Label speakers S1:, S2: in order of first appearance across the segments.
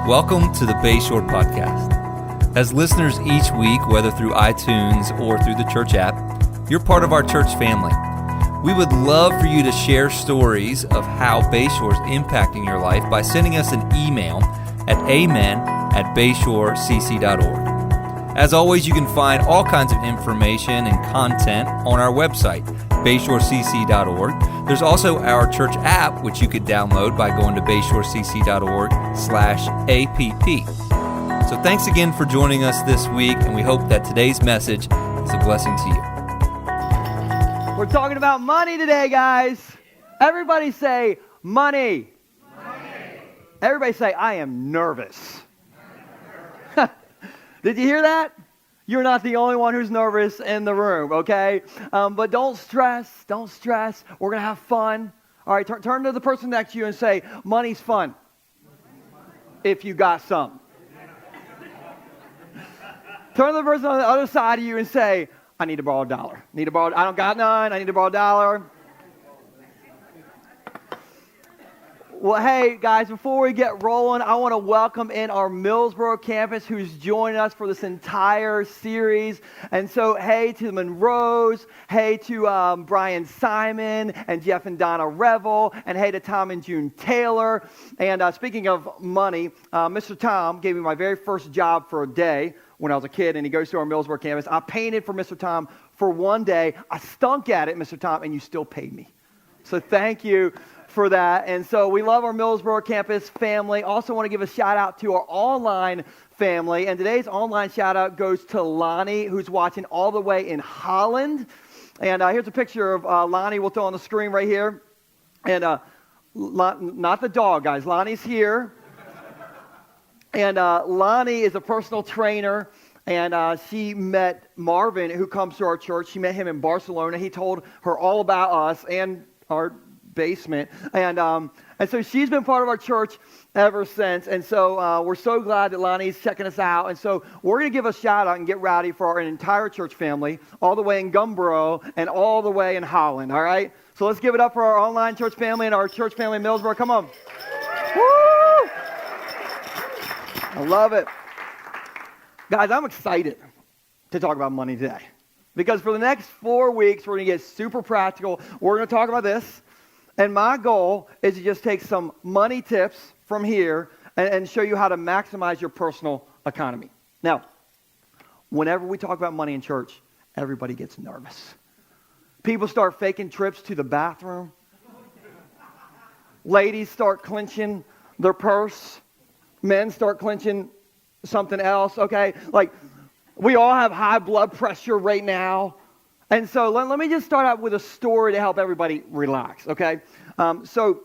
S1: Welcome to the Bayshore Podcast. As listeners each week, whether through iTunes or through the church app, you're part of our church family. We would love for you to share stories of how Bayshore is impacting your life by sending us an email at amen@bayshorecc.org. As always, you can find all kinds of information and content on our website, bayshorecc.org. There's also our church app, which you could download by going to bayshorecc.org/app. So thanks again for joining us this week, and we hope that today's message is a blessing to you.
S2: We're talking about money today, guys. Everybody say, money.
S3: Money.
S2: Everybody say, I am nervous. Did you hear that? You're not the only one who's nervous in the room, okay? But don't stress. We're going to have fun. All right, turn to the person next to you and say, money's fun. If you got some. Turn to the person on the other side of you and say, I need to borrow $1. I don't got none. I need to borrow $1. Well, hey, guys, before we get rolling, I want to welcome in our Millsboro campus who's joining us for this entire series. And so, hey to the Monroes, hey to Brian Simon and Jeff and Donna Revel, and hey to Tom and June Taylor. And speaking of money, Mr. Tom gave me my very first job for a day when I was a kid, and he goes to our Millsboro campus. I painted for Mr. Tom for one day. I stunk at it, Mr. Tom, and you still paid me. So thank you for that. And so we love our Millsboro campus family. Also want to give a shout out to our online family. And today's online shout out goes to Lonnie, who's watching all the way in Holland. And here's a picture of Lonnie. We'll throw on the screen right here. And not the dog, guys. Lonnie's here. And Lonnie is a personal trainer. And she met Marvin, who comes to our church. She met him in Barcelona. He told her all about us and our basement, and so she's been part of our church ever since, and so we're so glad that Lonnie's checking us out, and so we're going to give a shout out and get rowdy for our entire church family, all the way in Gumboro and all the way in Holland, all right? So let's give it up for our online church family and our church family in Millsboro. Come on. Woo! I love it. Guys, I'm excited to talk about money today, because for the next 4 weeks, we're going to get super practical. We're going to talk about this. And my goal is to just take some money tips from here and show you how to maximize your personal economy. Now, whenever we talk about money in church, everybody gets nervous. People start faking trips to the bathroom. Ladies start clenching their purse. Men start clenching something else, okay? Like, we all have high blood pressure right now. And so let me just start out with a story to help everybody relax, okay? So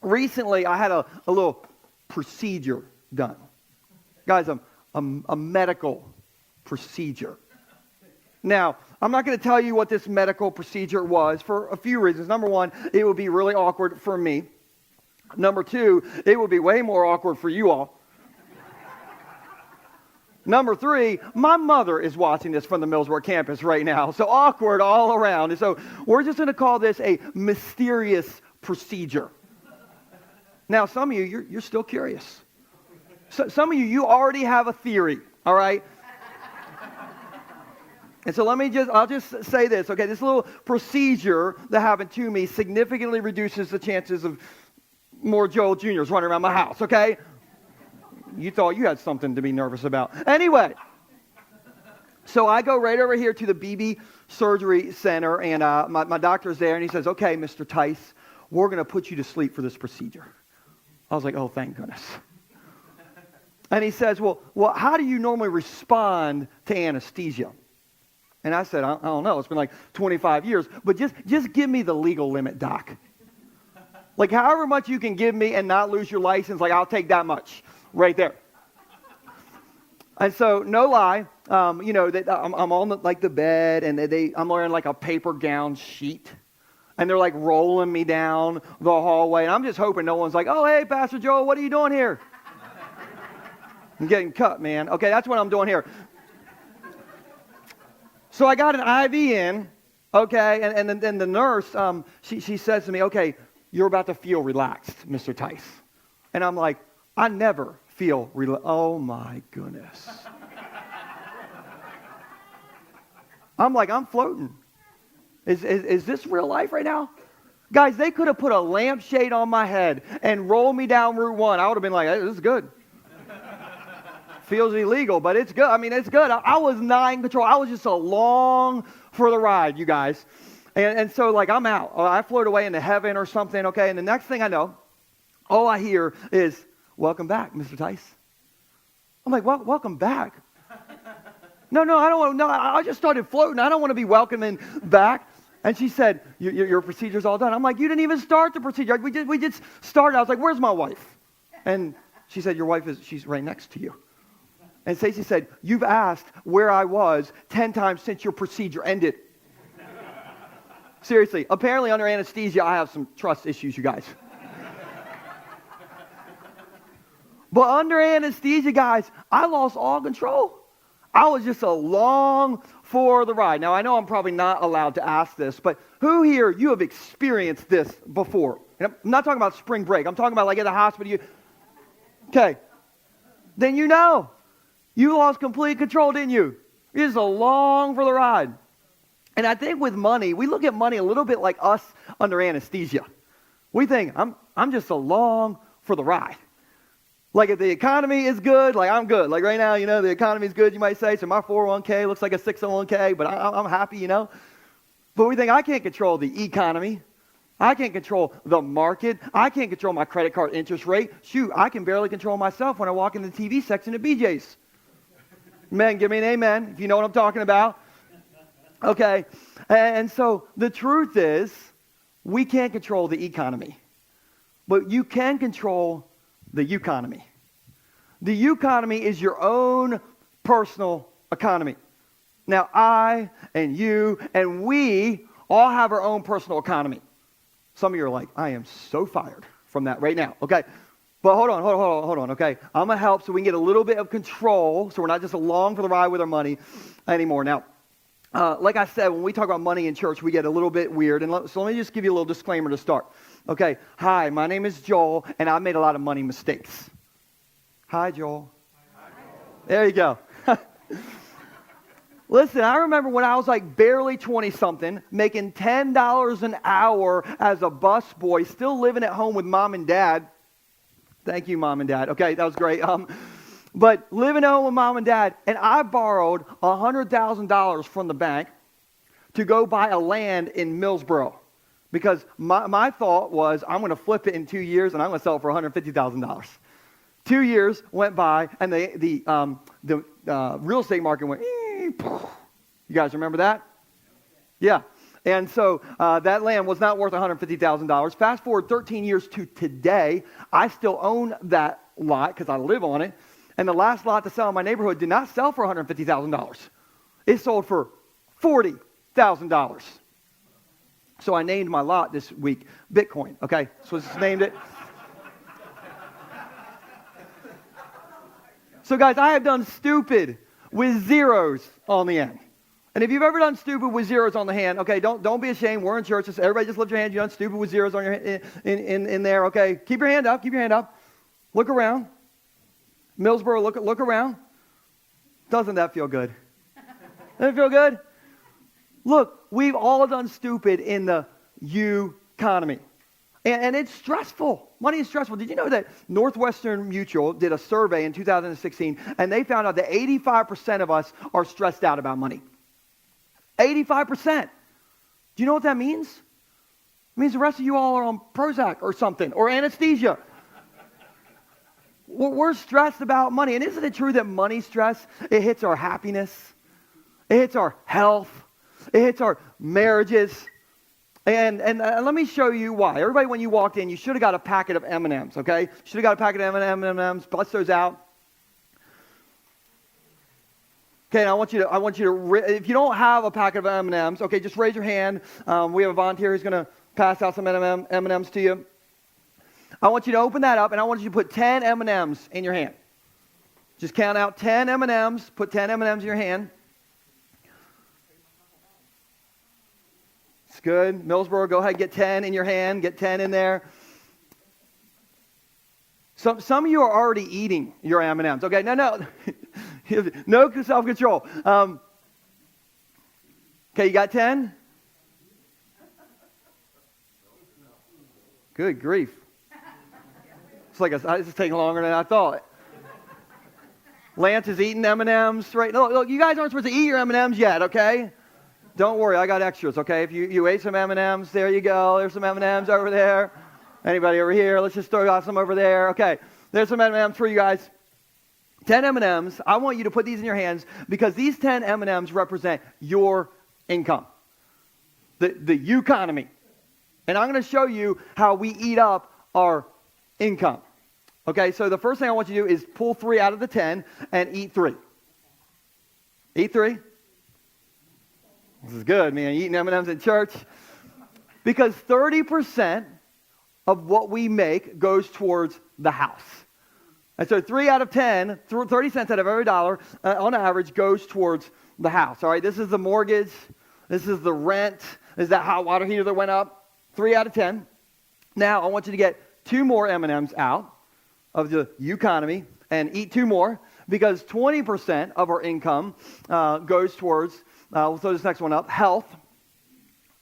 S2: recently I had a little procedure done. Guys, a medical procedure. Now, I'm not going to tell you what this medical procedure was for a few reasons. Number one, it would be really awkward for me. Number two, it would be way more awkward for you all. Number three, my mother is watching this from the Millsboro campus right now, so awkward all around. And so we're just going to call this a mysterious procedure. Now, some of you, you're still curious. So, some of you already have a theory, all right? And so I'll just say this, okay? This little procedure that happened to me significantly reduces the chances of more Joel Juniors running around my house, okay? You thought you had something to be nervous about. Anyway, so I go right over here to the BB Surgery Center, and my doctor's there, and he says, okay, Mr. Tice, we're going to put you to sleep for this procedure. I was like, oh, thank goodness. And he says, well, how do you normally respond to anesthesia? And I said, I don't know. It's been like 25 years, but just give me the legal limit, doc. Like, however much you can give me and not lose your license, like, I'll take that much. Right there. And so, no lie, I'm on the bed, and I'm wearing like a paper gown sheet, and they're like rolling me down the hallway, and I'm just hoping no one's like, oh, hey, Pastor Joel, what are you doing here? I'm getting cut, man. Okay, that's what I'm doing here. So I got an IV in, okay, and then the nurse, she says to me, okay, you're about to feel relaxed, Mr. Tice. And I'm like, I never oh my goodness. I'm floating. Is this real life right now? Guys, they could have put a lampshade on my head and rolled me down Route 1. I would have been like, hey, this is good. Feels illegal, but it's good. I mean, it's good. I was not in control. I was just along for the ride, you guys. And so, I'm out. I float away into heaven or something, okay? And the next thing I know, all I hear is, welcome back, Mr. Tice. I'm like, welcome back? No, I don't want. No, I just started floating. I don't want to be welcoming back. And she said, your procedure's all done. I'm like, you didn't even start the procedure. We just started. I was like, where's my wife? And she said, your wife she's right next to you. And Stacey said, you've asked where I was 10 times since your procedure ended. Seriously, apparently under anesthesia, I have some trust issues, you guys. But under anesthesia, guys, I lost all control. I was just along for the ride. Now, I know I'm probably not allowed to ask this, but who here, you have experienced this before? And I'm not talking about spring break. I'm talking about at the hospital. Okay. Then you know. You lost complete control, didn't you? You're just along for the ride. And I think with money, we look at money a little bit like us under anesthesia. We think, I'm just along for the ride. If the economy is good, I'm good. Right now, the economy is good, you might say. So my 401k looks like a 601k, but I'm happy, But we think, I can't control the economy. I can't control the market. I can't control my credit card interest rate. Shoot, I can barely control myself when I walk in the TV section at BJ's. Man, give me an amen if you know what I'm talking about. Okay. And so the truth is, we can't control the economy. But you can control the economy. The economy is your own personal economy. Now, I and you and we all have our own personal economy. Some of you are like, I am so fired from that right now. Okay. But hold on, okay? I'm going to help so we can get a little bit of control so we're not just along for the ride with our money anymore. Now, like I said, when we talk about money in church, we get a little bit weird. And so let me just give you a little disclaimer to start. Okay, hi, my name is Joel, and I made a lot of money mistakes. Hi, Joel. Hi, Joel. There you go. Listen, I remember when I was barely 20-something, making $10 an hour as a busboy, still living at home with mom and dad. Thank you, Mom and Dad. Okay, that was great. But living at home with Mom and Dad, and I borrowed $100,000 from the bank to go buy a land in Millsboro because my thought was I'm going to flip it in 2 years and I'm going to sell it for $150,000. 2 years went by and the real estate market went. You guys remember that? Yeah. And so that land was not worth $150,000. Fast forward 13 years to today, I still own that lot because I live on it. And the last lot to sell in my neighborhood did not sell for $150,000. It sold for $40,000. So I named my lot this week Bitcoin, okay? So I just named it. So guys, I have done stupid with zeros on the end. And if you've ever done stupid with zeros on the hand, okay, don't be ashamed. We're in church. Everybody just lift your hand. You've done stupid with zeros on your in there, okay? Keep your hand up. Keep your hand up. Look around. Millsboro, look around. Doesn't that feel good? Doesn't it feel good? Look, we've all done stupid in the economy. And it's stressful. Money is stressful. Did you know that Northwestern Mutual did a survey in 2016, and they found out that 85% of us are stressed out about money? 85%. Do you know what that means? It means the rest of you all are on Prozac or something, or anesthesia. We're stressed about money. And isn't it true that money stress, it hits our happiness, it hits our health, it hits our marriages. And let me show you why. Everybody, when you walked in, you should have got a packet of M&Ms, okay? Should have got a packet of M&Ms. Bust those out. Okay, and I want you to, if you don't have a packet of M&Ms, okay, just raise your hand. We have a volunteer who's going to pass out some M&Ms to you. I want you to open that up, and I want you to put 10 M&Ms in your hand. Just count out 10 M&Ms. Put 10 M&Ms in your hand. It's good. Millsboro, go ahead, get 10 in your hand. Get 10 in there. Some of you are already eating your M&Ms. Okay, no self-control. Okay, you got 10? Good grief. This is taking longer than I thought. Lance is eating M&Ms right now. Look, you guys aren't supposed to eat your M&Ms yet, okay? Don't worry, I got extras, okay? If you ate some M&Ms, there you go. There's some M&Ms over there. Anybody over here? Let's just throw out some over there. Okay, there's some M&Ms for you guys. 10 M&Ms. I want you to put these in your hands because these 10 M&Ms represent your income, the economy. And I'm going to show you how we eat up our income. Okay, so the first thing I want you to do is pull 3 out of the 10 and eat 3. Eat 3. This is good, man. Eating M&Ms in church. Because 30% of what we make goes towards the house. And so 3 out of 10, 30 cents out of every dollar, on average, goes towards the house. All right, this is the mortgage. This is the rent. This is that hot water heater that went up. 3 out of 10. Now, I want you to get 2 more M&Ms out of the economy and eat 2 more because 20% of our income goes towards, we'll throw this next one up, health.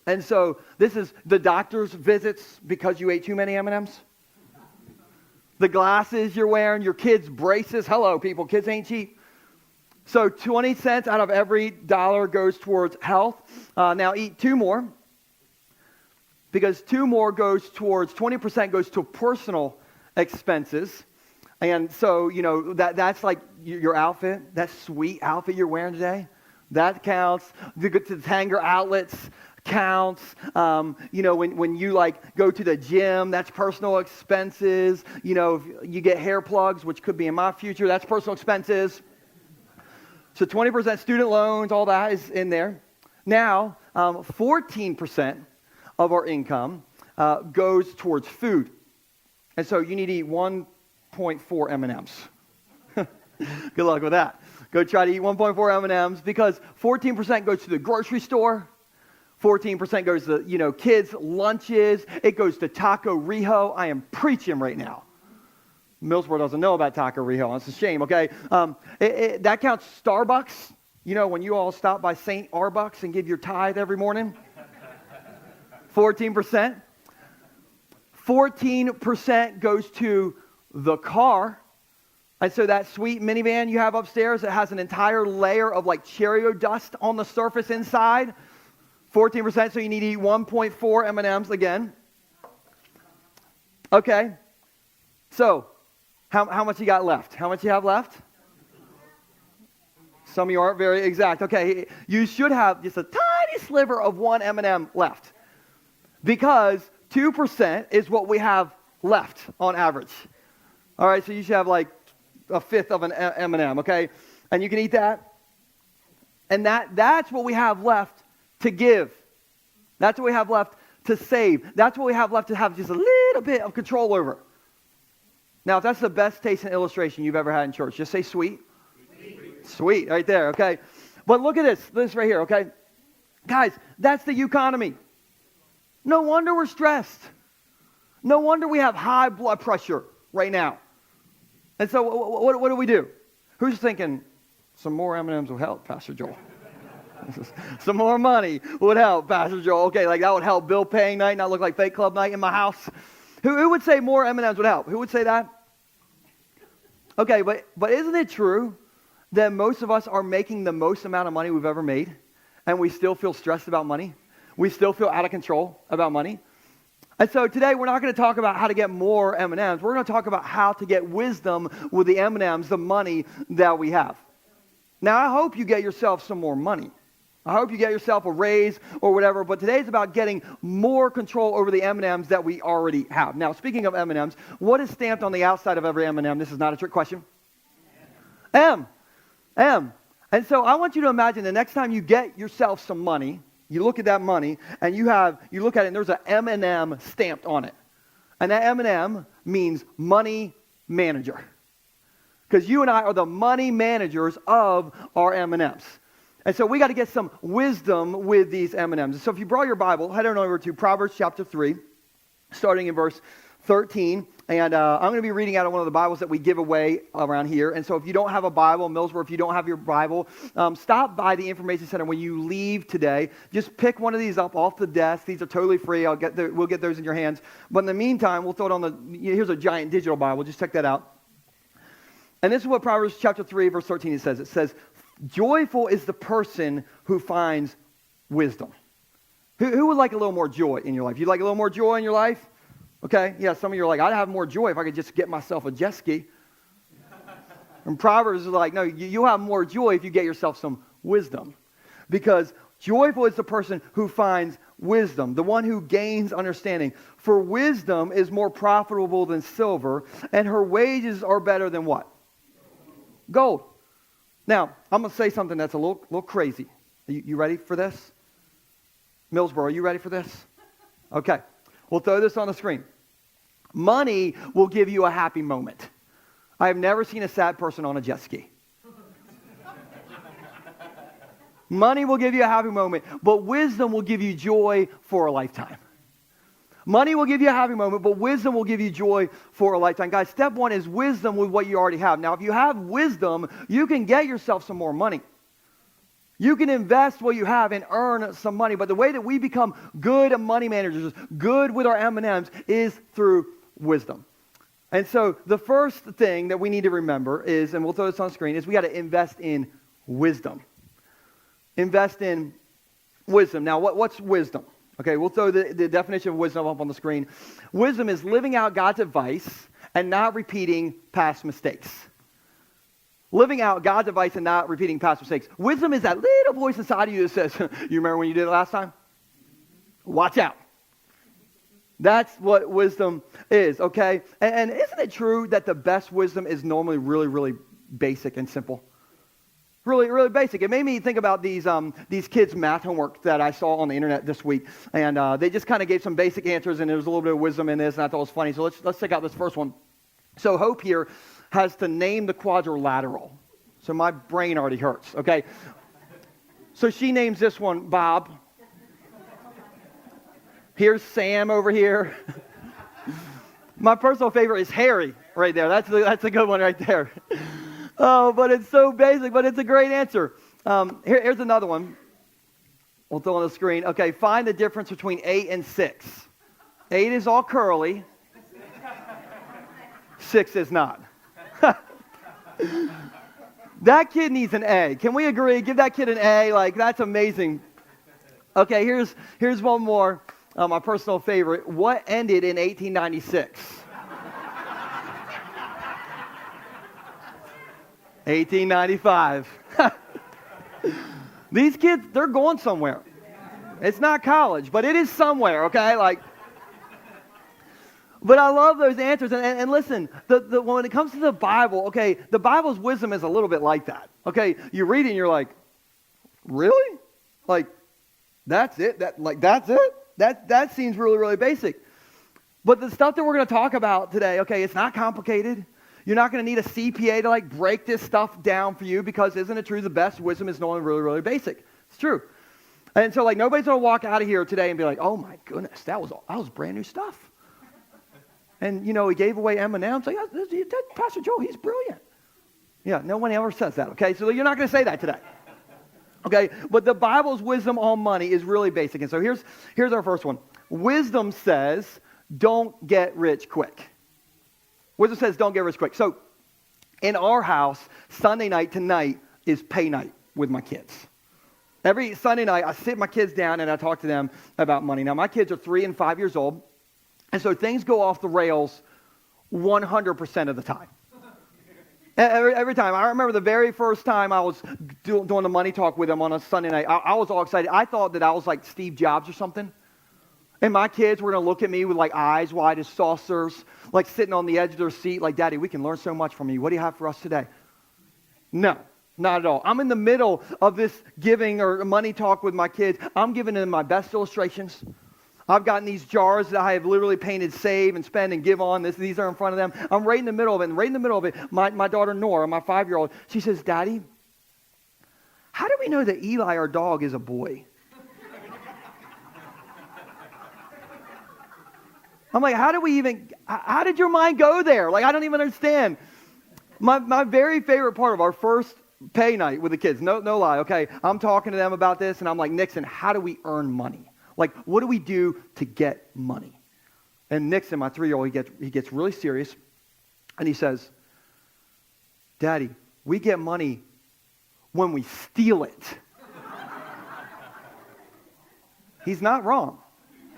S2: And so this is the doctor's visits because you ate too many M&Ms. The glasses you're wearing, your kids' braces. Hello, people. Kids ain't cheap. So 20 cents out of every dollar goes towards health. Now eat 2 more because 2 more goes towards, 20% goes to personal expenses. And so, that's like your outfit, that sweet outfit you're wearing today. That counts. The hanger outlets counts. When you go to the gym, that's personal expenses. If you get hair plugs, which could be in my future, that's personal expenses. So 20% student loans, all that is in there. Now, 14% of our income goes towards food. And so you need to eat 1.4 M&Ms. Good luck with that. Go try to eat 1.4 M&Ms because 14% goes to the grocery store. 14% goes to, kids' lunches. It goes to Taco Rijo. I am preaching right now. Millsboro doesn't know about Taco Rijo. It's a shame, okay? That counts Starbucks. When you all stop by St. Arbucks and give your tithe every morning. 14%. 14% goes to the car. And so that sweet minivan you have upstairs that has an entire layer of Cheerio dust on the surface inside. 14%, so you need to eat 1.4 M&Ms again. Okay. So, how much you got left? How much you have left? Some of you aren't very exact. Okay, you should have just a tiny sliver of 1 M&M left. Because 2% is what we have left on average. All right, so you should have a fifth of an M&M, okay? And you can eat that. And that's what we have left to give. That's what we have left to save. That's what we have left to have just a little bit of control over. Now, if that's the best tasting illustration you've ever had in church, just say sweet. Sweet, right there, okay? But look at this right here, okay? Guys, that's the economy. No wonder we're stressed. No wonder we have high blood pressure right now. And so what do we do? Who's thinking, some more M&Ms will help, Pastor Joel? Some more money would help, Pastor Joel. Okay, that would help bill paying night, not look like fake club night in my house. Who would say more M&Ms would help? Who would say that? Okay, but isn't it true that most of us are making the most amount of money we've ever made, and we still feel stressed about money? We still feel out of control about money? And so today we're not going to talk about how to get more M&Ms. We're going to talk about how to get wisdom with the M&Ms, the money that we have. Now, I hope you get yourself some more money. I hope you get yourself a raise or whatever, but today's about getting more control over the M&Ms that we already have. Now, speaking of M&Ms, what is stamped on the outside of every M&M? This is not a trick question. M. And so I want you to imagine the next time you get yourself some money, you look at that money, and you look at it, and there's an M&M stamped on it. And that M&M means money manager. Because you and I are the money managers of our M&Ms. And so we got to get some wisdom with these M&Ms. So if you brought your Bible, head on over to Proverbs chapter 3, starting in verse 13. And I'm going to be reading out of one of the Bibles that we give away around here. And so if you don't have a Bible, Millsboro, if you don't have your Bible, stop by the Information Center when you leave today. Just pick one of these up off the desk. These are totally free. We'll get those in your hands. But in the meantime, we'll throw it on here's a giant digital Bible. Just check that out. And this is what Proverbs chapter 3, verse 13 it says. It says, joyful is the person who finds wisdom. Who would like a little more joy in your life? You'd like a little more joy in your life? Okay, yeah, some of you are like, I'd have more joy if I could just get myself a jet ski. And Proverbs is like, no, you'll have more joy if you get yourself some wisdom. Because joyful is the person who finds wisdom, the one who gains understanding. For wisdom is more profitable than silver, and her wages are better than what? Gold. Now, I'm going to say something that's a little crazy. You ready for this? Millsboro, are you ready for this? Okay. We'll throw this on the screen. Money will give you a happy moment. I have never seen a sad person on a jet ski. Money will give you a happy moment, but wisdom will give you joy for a lifetime. Money will give you a happy moment, but wisdom will give you joy for a lifetime. Guys, step one is wisdom with what you already have. Now, if you have wisdom, you can get yourself some more money. You can invest what you have and earn some money. But the way that we become good money managers, good with our M&Ms, is through wisdom. And so the first thing that we need to remember is, and we'll throw this on the screen, is we got to invest in wisdom. Invest in wisdom. Now, what's wisdom? Okay, we'll throw the definition of wisdom up on the screen. Wisdom is living out God's advice and not repeating past mistakes. Living out God's advice and not repeating past mistakes. Wisdom is that little voice inside of you that says, you remember when you did it last time? Watch out. That's what wisdom is, okay? And isn't it true that the best wisdom is normally really, really basic and simple? Really, really basic. It made me think about these kids' math homework that I saw on the internet this week. And they just kind of gave some basic answers, and there was a little bit of wisdom in this, and I thought it was funny. So let's check out this first one. So Hope here has to name the quadrilateral. So my brain already hurts, okay? So she names this one Bob. Here's Sam over here. My personal favorite is Harry right there. That's a good one right there. Oh, but it's so basic, but it's a great answer. Here's another one. We'll throw on the screen. Okay, find the difference between 8 and 6. 8 is all curly. 6 is not. That kid needs an A. Can we agree? Give that kid an A. Like, that's amazing. Okay, here's one more. My personal favorite. What ended in 1896? 1895. These kids, they're going somewhere. It's not college, but it is somewhere, okay? But I love those answers. And listen, when it comes to the Bible, okay, the Bible's wisdom is a little bit like that. Okay, you read it and you're like, really? Like, that's it? That's it? That seems really, really basic. But the stuff that we're going to talk about today, okay, it's not complicated. You're not going to need a CPA to break this stuff down for you, because isn't it true the best wisdom is normally really, really basic? It's true. And so nobody's going to walk out of here today and be like, oh my goodness, that was brand new stuff. And, he gave away M&Ms. Like, Pastor Joe, he's brilliant. Yeah, no one ever says that, okay? So you're not going to say that today. Okay, but the Bible's wisdom on money is really basic. And so here's our first one. Wisdom says, don't get rich quick. Wisdom says, don't get rich quick. So in our house, Sunday night tonight is pay night with my kids. Every Sunday night, I sit my kids down and I talk to them about money. Now, my kids are 3 and 5 years old. And so things go off the rails 100% of the time. Every time. I remember the very first time I was doing the money talk with them on a Sunday night, I was all excited. I thought that I was like Steve Jobs or something. And my kids were going to look at me with eyes wide as saucers, sitting on the edge of their seat, like, Daddy, we can learn so much from you. What do you have for us today? No, not at all. I'm in the middle of this giving or money talk with my kids. I'm giving them my best illustrations. I've gotten these jars that I have literally painted save and spend and give on. These are in front of them. I'm right in the middle of it. And right in the middle of it, my daughter Nora, my 5-year-old, she says, Daddy, how do we know that Eli, our dog, is a boy? I'm like, how did your mind go there? Like, I don't even understand. My very favorite part of our first pay night with the kids, no lie, okay, I'm talking to them about this, and I'm like, Nixon, how do we earn money? Like, what do we do to get money? And Nixon, my 3-year-old, he gets really serious, and he says, Daddy, we get money when we steal it. He's not wrong.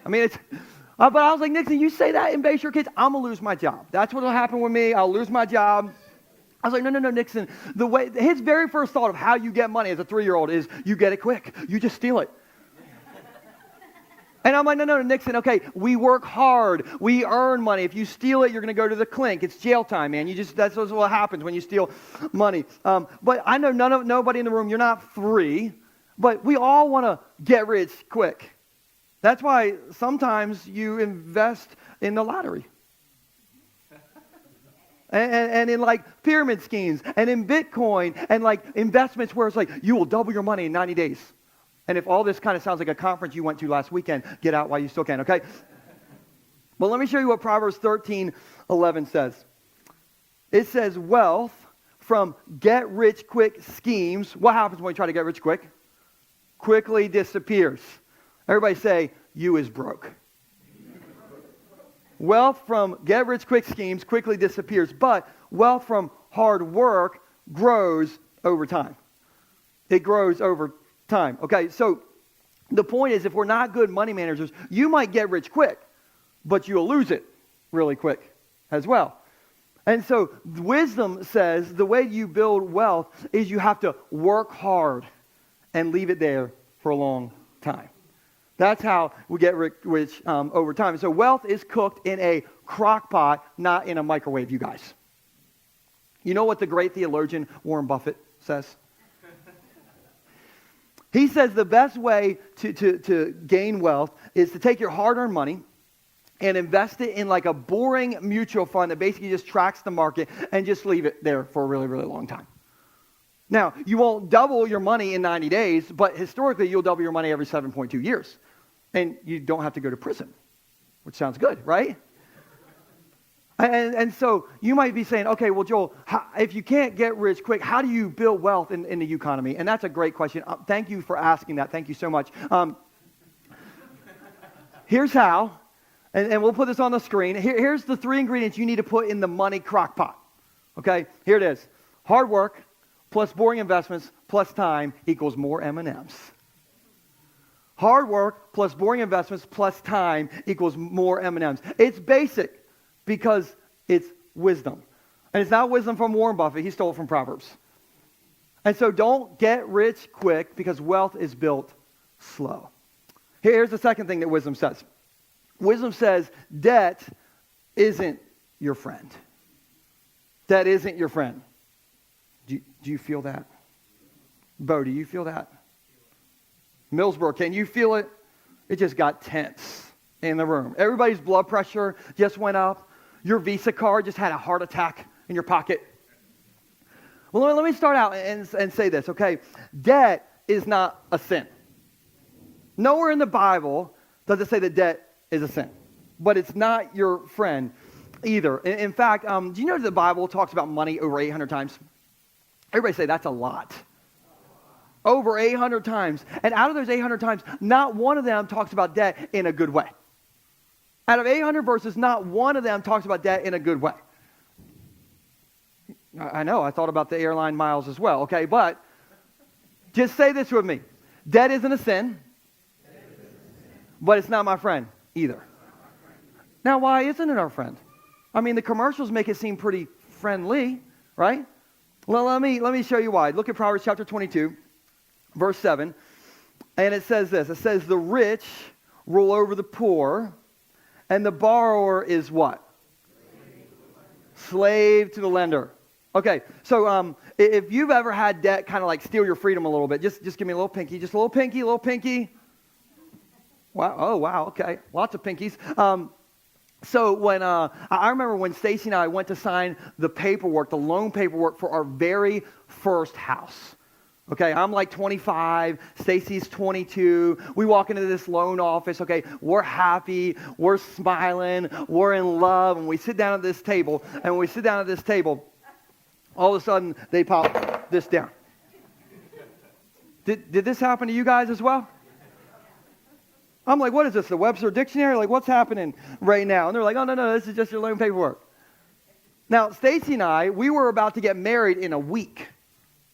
S2: I mean, but I was like, Nixon, you say that in Bayshore Kids, I'm going to lose my job. That's what will happen with me. I'll lose my job. I was like, no, Nixon. His very first thought of how you get money as a 3-year-old is you get it quick. You just steal it. And I'm like, no, Nixon, okay, we work hard. We earn money. If you steal it, you're going to go to the clink. It's jail time, man. That's what happens when you steal money. But I know nobody in the room, you're not free, but we all want to get rich quick. That's why sometimes you invest in the lottery. And in like pyramid schemes and in Bitcoin and like investments where it's like you will double your money in 90 days. And if all this kind of sounds like a conference you went to last weekend, get out while you still can, okay? But let me show you what Proverbs 13:11 says. It says, wealth from get-rich-quick schemes. What happens when you try to get rich quick? Quickly disappears. Everybody say, you is broke. Wealth from get-rich-quick schemes quickly disappears, but wealth from hard work grows over time. It grows over time. Okay, so the point is, if we're not good money managers, you might get rich quick, but you'll lose it really quick as well. And so wisdom says the way you build wealth is you have to work hard and leave it there for a long time. That's how we get rich over time. So wealth is cooked in a crock pot, not in a microwave, you guys. You know what the great theologian Warren Buffett says? He says the best way to gain wealth is to take your hard-earned money and invest it in like a boring mutual fund that basically just tracks the market and just leave it there for a really, really long time. Now, you won't double your money in 90 days, but historically you'll double your money every 7.2 years. And you don't have to go to prison, which sounds good, right? And so you might be saying, okay, well, Joel, if you can't get rich quick, how do you build wealth in the economy? And that's a great question. Thank you for asking that. Thank you so much. Here's how, and we'll put this on the screen. Here's the 3 ingredients you need to put in the money crock pot. Okay, here it is. Hard work plus boring investments plus time equals more M&Ms. Hard work plus boring investments plus time equals more M&Ms. It's basic because it's wisdom. And it's not wisdom from Warren Buffett. He stole it from Proverbs. And so don't get rich quick because wealth is built slow. Here's the second thing that wisdom says. Wisdom says debt isn't your friend. Debt isn't your friend. Do you feel that? Bo, do you feel that? Millsboro, can you feel it? It just got tense in the room. Everybody's blood pressure just went up. Your Visa card just had a heart attack in your pocket. Well, let me start out and say this, okay? Debt is not a sin. Nowhere in the Bible does it say that debt is a sin. But it's not your friend either. In fact, do you know that the Bible talks about money over 800 times? Everybody say that's a lot. Over 800 times. And out of those 800 times, not one of them talks about debt in a good way. Out of 800 verses, not one of them talks about debt in a good way. I know, I thought about the airline miles as well, okay? But just say this with me. Debt isn't a sin, but it's not my friend either. Now, why isn't it our friend? I mean, the commercials make it seem pretty friendly, right? Well, let me show you why. Look at Proverbs chapter 22. Verse 7, and it says this. It says, the rich rule over the poor, and the borrower is what? Slave to the lender. Okay, so if you've ever had debt kind of like steal your freedom a little bit, just give me a little pinky. Just a little pinky. Wow, oh, wow, okay. Lots of pinkies. So when I remember when Stacy and I went to sign the paperwork, the loan paperwork for our very first house. Okay, I'm like 25, Stacy's 22. We walk into this loan office, okay, we're happy, we're smiling, we're in love, and we sit down at this table, all of a sudden, they pop this down. Did this happen to you guys as well? I'm like, what is this, the Webster Dictionary? Like, what's happening right now? And they're like, oh, no, this is just your loan paperwork. Now, Stacy and I, we were about to get married in a week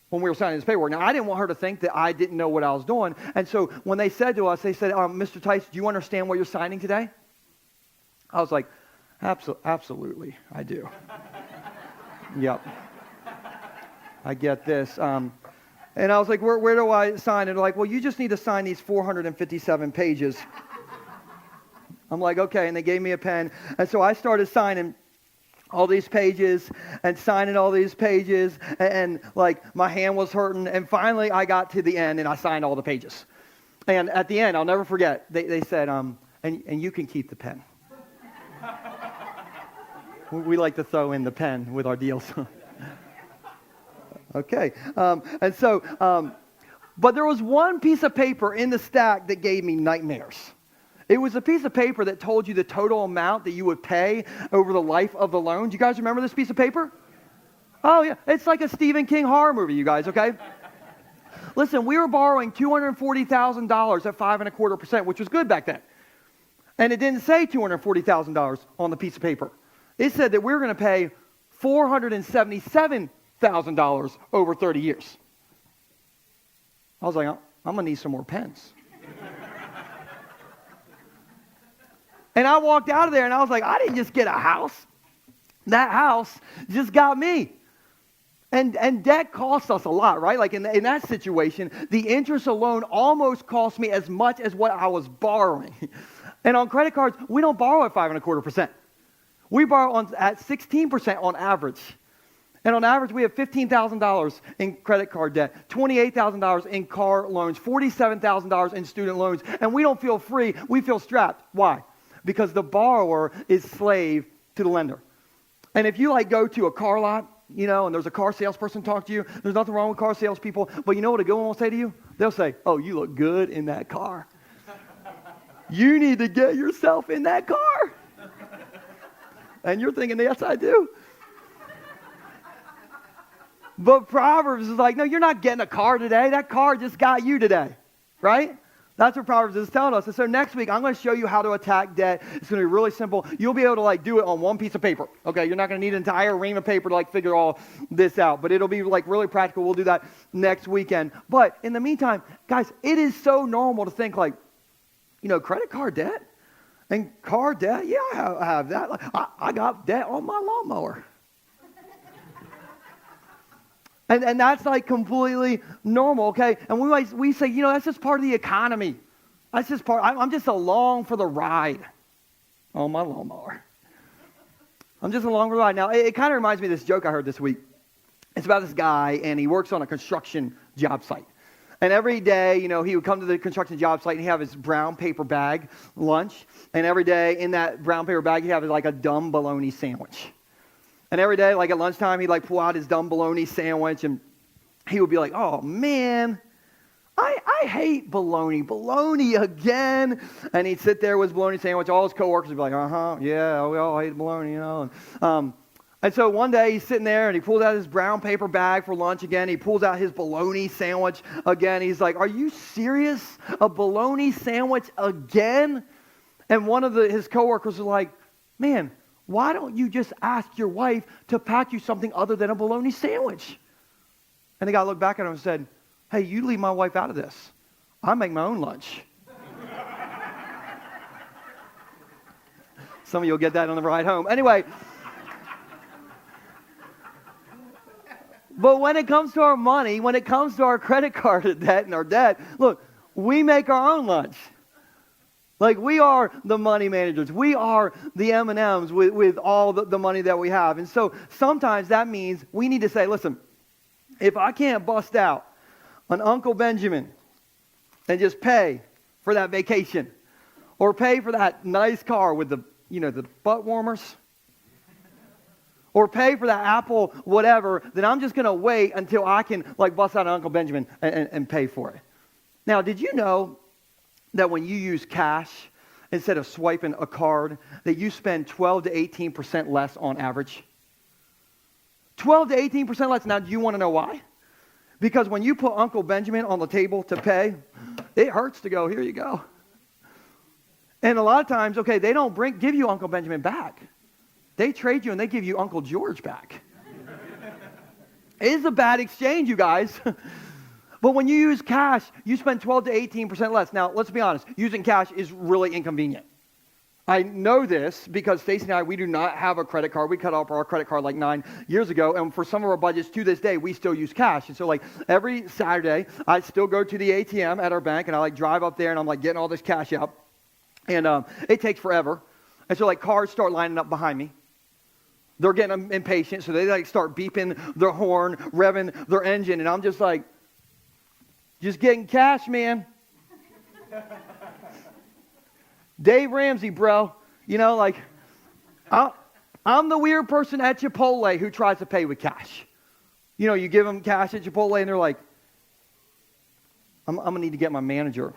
S2: when we were signing this paperwork. Now, I didn't want her to think that I didn't know what I was doing. And so when they said to us, they said, Mr. Tice, do you understand what you're signing today? I was like, absolutely, I do. Yep. I get this. And I was like, where do I sign? And they're like, well, you just need to sign these 457 pages. I'm like, okay. And they gave me a pen. And so I started signing all these pages and signing all these pages, and like my hand was hurting, and finally I got to the end and I signed all the pages. And at the end, I'll never forget, they said, and you can keep the pen. We like to throw in the pen with our deals. Okay. But there was one piece of paper in the stack that gave me nightmares. It was a piece of paper that told you the total amount that you would pay over the life of the loan. Do you guys remember this piece of paper? Oh, yeah. It's like a Stephen King horror movie, you guys, okay? Listen, we were borrowing $240,000 at 5.25%, which was good back then. And it didn't say $240,000 on the piece of paper. It said that we were going to pay $477,000 over 30 years. I was like, I'm going to need some more pens. And I walked out of there and I was like, I didn't just get a house. That house just got me. And debt costs us a lot, right? Like in that situation, the interest alone almost cost me as much as what I was borrowing. And on credit cards, we don't borrow at 5.25%. We borrow at 16% on average. And on average, we have $15,000 in credit card debt, $28,000 in car loans, $47,000 in student loans. And we don't feel free, we feel strapped. Why? Because the borrower is slave to the lender. And if you like go to a car lot, and there's a car salesperson talk to you, there's nothing wrong with car salespeople, but you know what a good one will say to you? They'll say, oh, you look good in that car. You need to get yourself in that car. And you're thinking, yes, I do. But Proverbs is like, no, you're not getting a car today. That car just got you today, right? That's what Proverbs is telling us. And so next week, I'm going to show you how to attack debt. It's going to be really simple. You'll be able to do it on one piece of paper. Okay, you're not going to need an entire ream of paper to figure all this out. But it'll be really practical. We'll do that next weekend. But in the meantime, guys, it is so normal to think credit card debt and car debt. Yeah, I have that. I got debt on my lawnmower. And that's completely normal, okay? And we say, that's just part of the economy. That's just I'm just along for the ride on my lawnmower. I'm just along for the ride. Now, it kind of reminds me of this joke I heard this week. It's about this guy, and he works on a construction job site. And every day, he would come to the construction job site, and he'd have his brown paper bag lunch. And every day in that brown paper bag, he'd have a dumb bologna sandwich. And every day, at lunchtime, he'd pull out his dumb bologna sandwich, and he would be like, oh, man, I hate bologna. Bologna again. And he'd sit there with his bologna sandwich. All his coworkers would be like, yeah, we all hate bologna, And so one day, he's sitting there, and he pulls out his brown paper bag for lunch again. He pulls out his bologna sandwich again. He's like, are you serious? A bologna sandwich again? And one of his coworkers was like, man, why don't you just ask your wife to pack you something other than a bologna sandwich? And the guy looked back at him and said, hey, you leave my wife out of this. I make my own lunch. Some of you will get that on the ride home. Anyway. But when it comes to our money, when it comes to our credit card debt and our debt, look, we make our own lunch. We are the money managers. We are the M&Ms with all the money that we have. And so sometimes that means we need to say, listen, if I can't bust out an Uncle Benjamin and just pay for that vacation or pay for that nice car with the butt warmers or pay for that Apple whatever, then I'm just going to wait until I can like bust out an Uncle Benjamin and pay for it. Now, did you know that when you use cash instead of swiping a card, that you spend 12 to 18% less on average? 12 to 18% less. Now, do you want to know why? Because when you put Uncle Benjamin on the table to pay, it hurts to go, here you go. And a lot of times, okay, they don't give you Uncle Benjamin back. They trade you and they give you Uncle George back. It is a bad exchange, you guys. But when you use cash, you spend 12 to 18% less. Now, let's be honest. Using cash is really inconvenient. I know this because Stacey and I, we do not have a credit card. We cut off our credit card like 9 years ago. And for some of our budgets to this day, we still use cash. And so like every Saturday, I still go to the ATM at our bank and I like drive up there and I'm like getting all this cash out. And it takes forever. And so like cars start lining up behind me. They're getting impatient. So they like start beeping their horn, revving their engine. And I'm just like, just getting cash, man. Dave Ramsey, bro. You know, like, I'm the weird person at Chipotle who tries to pay with cash. You know, you give them cash at Chipotle and they're like, I'm going to need to get my manager.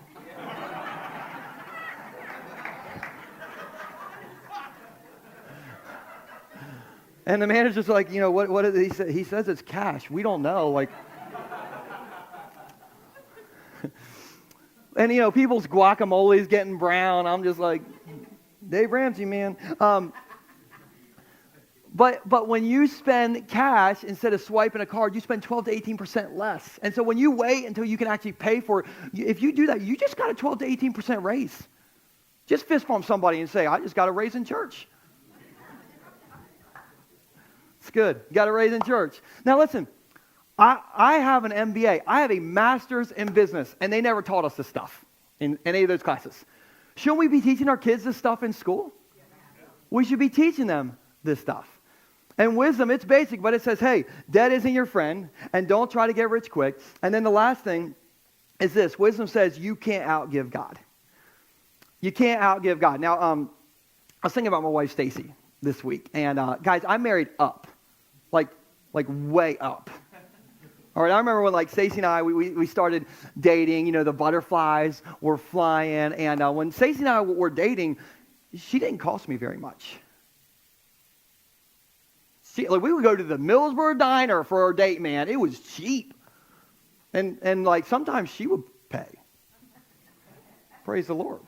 S2: And the manager's like, you know, what did he say? He says it's cash. We don't know. Like, and, you know, people's guacamole is getting brown. I'm just like, Dave Ramsey, man. But when you spend cash instead of swiping a card, you spend 12 to 18% less. And so when you wait until you can actually pay for it, if you do that, you just got a 12 to 18% raise. Just fist bump somebody and say, I just got a raise in church. It's good. You got a raise in church. Now listen. I have an MBA. I have a master's in business, and they never taught us this stuff in any of those classes. Shouldn't we be teaching our kids this stuff in school? We should be teaching them this stuff. And wisdom, it's basic, but it says, hey, debt isn't your friend, and don't try to get rich quick. And then the last thing is this. Wisdom says you can't outgive God. You can't outgive God. Now, I was thinking about my wife, Stacy, this week. And guys, I married up, like way up. All right, I remember when like Stacey and I, we started dating, you know, the butterflies were flying. And when Stacey and I were dating, she didn't cost me very much. Like we would go to the Millsboro Diner for our date, man. It was cheap. And like sometimes she would pay. Praise the Lord.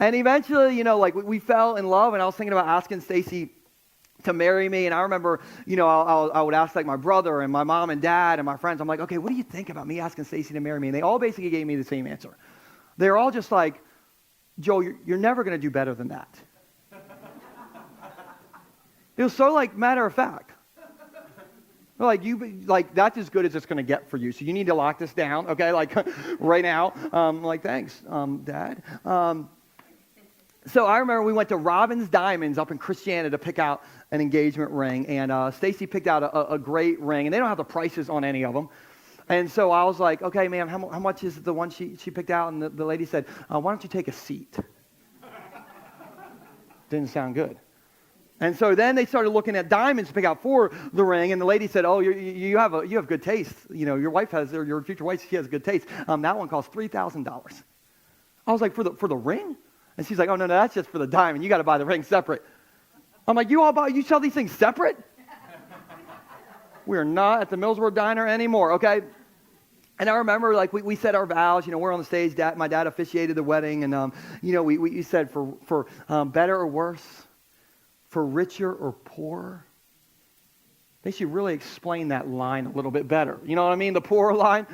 S2: And eventually, you know, like we fell in love, and I was thinking about asking Stacey to marry me. And I remember, you know, I would ask like my brother and my mom and dad and my friends. I'm like, okay, what do you think about me asking Stacey to marry me? And they all basically gave me the same answer. They're all just like, Joe, you're never going to do better than that. It was so like matter of fact. Like that's as good as it's going to get for you. So you need to lock this down, okay? Like right now. Like thanks, Dad. So I remember we went to Robbins Diamonds up in Christiana to pick out an engagement ring, and Stacy picked out a great ring, and they don't have the prices on any of them. And so I was like, okay, ma'am, how much is the one she picked out? And the lady said, why don't you take a seat? Didn't sound good. And so then they started looking at diamonds to pick out for the ring, and the lady said, oh, you have good taste. You know, your wife has, or your future wife, she has good taste. That one costs $3,000. I was like, for the ring? And she's like, oh, no, that's just for the diamond. You got to buy the ring separate. I'm like, you sell these things separate? We're not at the Millsboro Diner anymore, okay? And I remember, like, we said our vows. You know, we're on the stage. My dad officiated the wedding. And, you know, we said for better or worse, for richer or poorer. They should really explain that line a little bit better. You know what I mean? The poorer line.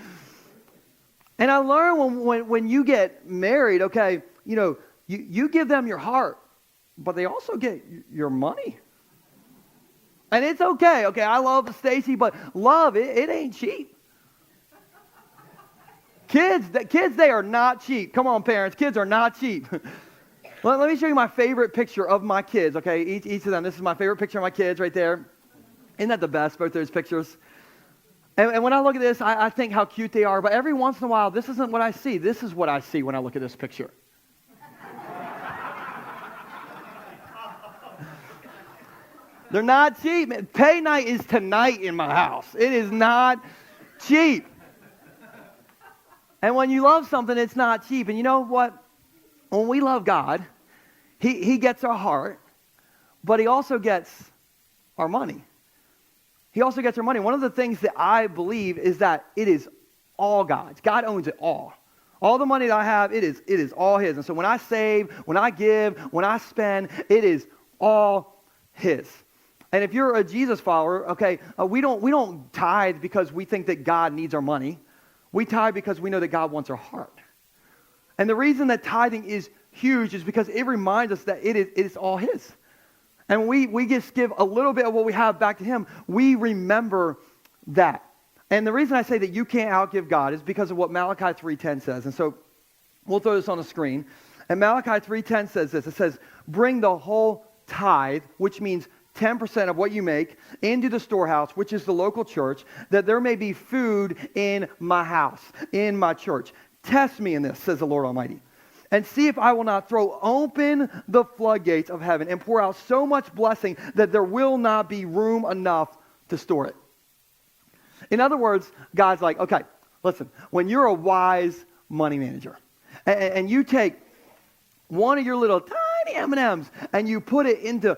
S2: And I learned when you get married, okay, you know, you give them your heart, but they also get your money. And it's okay. Okay, I love Stacy, but love, it ain't cheap. Kids, they are not cheap. Come on, parents. Kids are not cheap. Let me show you my favorite picture of my kids, okay? Each of them. This is my favorite picture of my kids right there. Isn't that the best, both those pictures? And when I look at this, I think how cute they are. But every once in a while, this isn't what I see. This is what I see when I look at this picture. They're not cheap. Pay night is tonight in my house. It is not cheap. And when you love something, it's not cheap. And you know what? When we love God, He gets our heart, but He also gets our money. He also gets our money. One of the things that I believe is that it is all God's. God owns it all. All the money that I have, it is all His. And so when I save, when I give, when I spend, it is all His. And if you're a Jesus follower, okay, we don't tithe because we think that God needs our money. We tithe because we know that God wants our heart. And the reason that tithing is huge is because it reminds us that it is all His. And when we just give a little bit of what we have back to Him, we remember that. And the reason I say that you can't outgive God is because of what Malachi 3:10 says. And so we'll throw this on the screen. And Malachi 3:10 says this. It says, bring the whole tithe, which means 10% of what you make, into the storehouse, which is the local church, that there may be food in my house, in my church. Test me in this, says the Lord Almighty, and see if I will not throw open the floodgates of heaven and pour out so much blessing that there will not be room enough to store it. In other words, God's like, okay, listen, when you're a wise money manager and you take one of your little tiny M&Ms and you put it into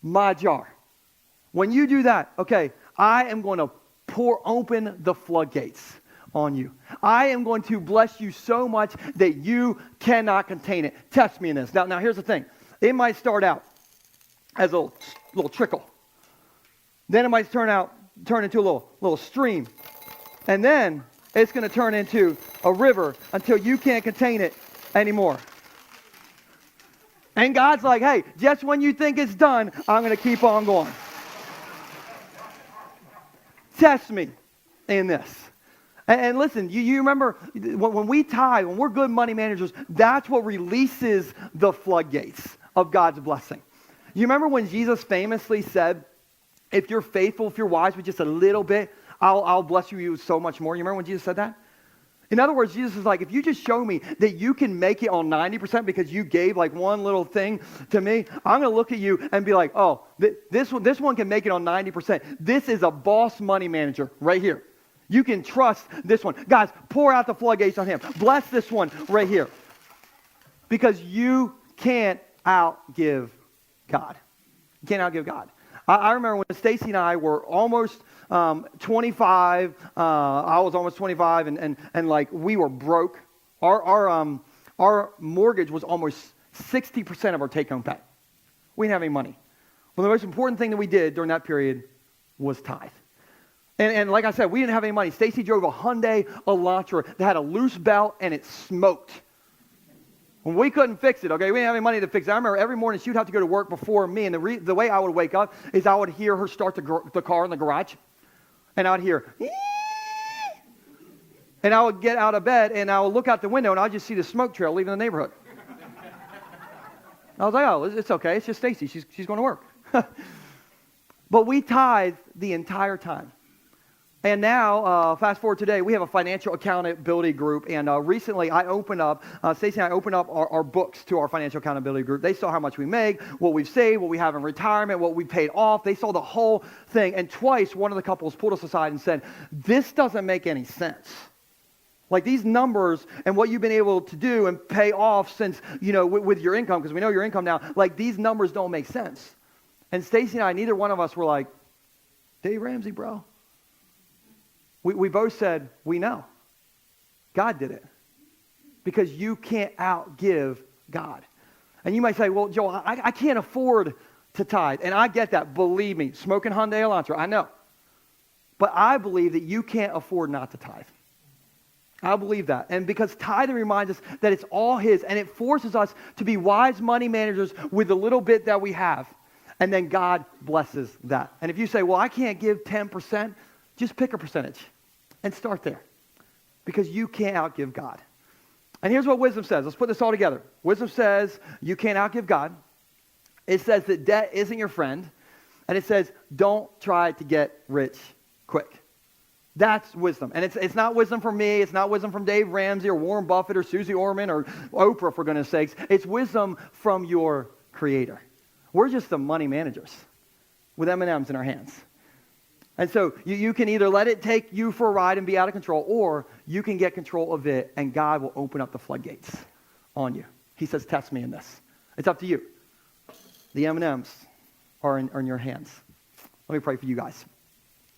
S2: my jar. When you do that, okay, I am going to pour open the floodgates on you. I am going to bless you so much that you cannot contain it. Test me in this. Now here's the thing. It might start out as a little trickle. Then it might turn into a little stream. And then it's going to turn into a river until you can't contain it anymore. And God's like, hey, just when you think it's done, I'm going to keep on going. Test me in this. And listen, you remember when we tithe, when we're good money managers, that's what releases the floodgates of God's blessing. You remember when Jesus famously said, if you're faithful, if you're wise with just a little bit, I'll bless you so much more. You remember when Jesus said that? In other words, Jesus is like, if you just show me that you can make it on 90% because you gave like one little thing to me, I'm going to look at you and be like, oh, this one can make it on 90%. This is a boss money manager right here. You can trust this one. Guys, pour out the floodgates on him. Bless this one right here. Because you can't outgive God. You can't outgive God. I remember when Stacy and I were almost 25. I was almost 25, and like we were broke. Our mortgage was almost 60% of our take-home pay. We didn't have any money. Well, the most important thing that we did during that period was tithe. And like I said, we didn't have any money. Stacy drove a Hyundai Elantra that had a loose belt and it smoked. When we couldn't fix it, okay, we didn't have any money to fix it. I remember every morning she would have to go to work before me, and the way I would wake up is I would hear her start the car in the garage, and I would hear, ee! And I would get out of bed, and I would look out the window, and I would just see the smoke trail leaving the neighborhood. I was like, oh, it's okay. It's just Stacy. She's going to work. But we tithe the entire time. And now, fast forward today, we have a financial accountability group. And recently, Stacey and I opened up our books to our financial accountability group. They saw how much we make, what we've saved, what we have in retirement, what we paid off. They saw the whole thing. And twice, one of the couples pulled us aside and said, this doesn't make any sense. Like these numbers and what you've been able to do and pay off since, with your income, because we know your income now, like these numbers don't make sense. And Stacey and I, neither one of us were like, Dave Ramsey, bro. We both said, we know. God did it. Because you can't outgive God. And you might say, well, Joel, I can't afford to tithe. And I get that. Believe me, smoking Hyundai Elantra, I know. But I believe that you can't afford not to tithe. I believe that. And because tithing reminds us that it's all His, and it forces us to be wise money managers with the little bit that we have. And then God blesses that. And if you say, well, I can't give 10%, just pick a percentage and start there. Because you can't outgive God. And here's what wisdom says. Let's put this all together. Wisdom says you can't outgive God. It says that debt isn't your friend. And it says don't try to get rich quick. That's wisdom. And it's not wisdom from me. It's not wisdom from Dave Ramsey or Warren Buffett or Susie Orman or Oprah, for goodness sakes. It's wisdom from your Creator. We're just the money managers. with M&Ms in our hands. And so you can either let it take you for a ride and be out of control, or you can get control of it and God will open up the floodgates on you. He says, test me in this. It's up to you. The M&Ms are in your hands. Let me pray for you guys.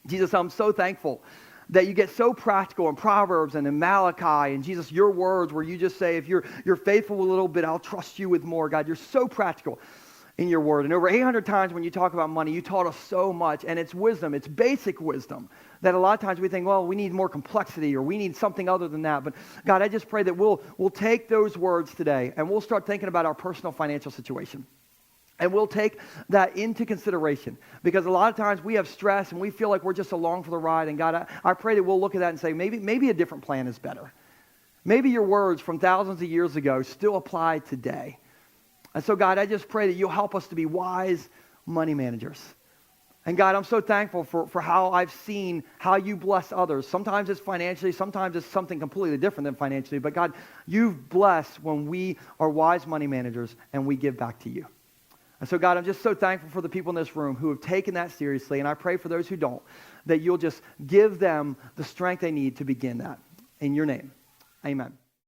S2: Jesus, I'm so thankful that you get so practical in Proverbs and in Malachi, and Jesus, your words where you just say, if you're faithful with a little bit, I'll trust you with more. God, you're so practical in your word. And over 800 times when you talk about money, you taught us so much, and it's wisdom, it's basic wisdom, that a lot of times we think, well, we need more complexity or we need something other than that. But God, I just pray that we'll take those words today and we'll start thinking about our personal financial situation. And we'll take that into consideration, because a lot of times we have stress and we feel like we're just along for the ride. And God, I pray that we'll look at that and say, maybe a different plan is better. Maybe your words from thousands of years ago still apply today. And so, God, I just pray that you'll help us to be wise money managers. And God, I'm so thankful for how I've seen how you bless others. Sometimes it's financially, sometimes it's something completely different than financially. But God, you've blessed when we are wise money managers and we give back to you. And so, God, I'm just so thankful for the people in this room who have taken that seriously. And I pray for those who don't, that you'll just give them the strength they need to begin that. In your name, amen.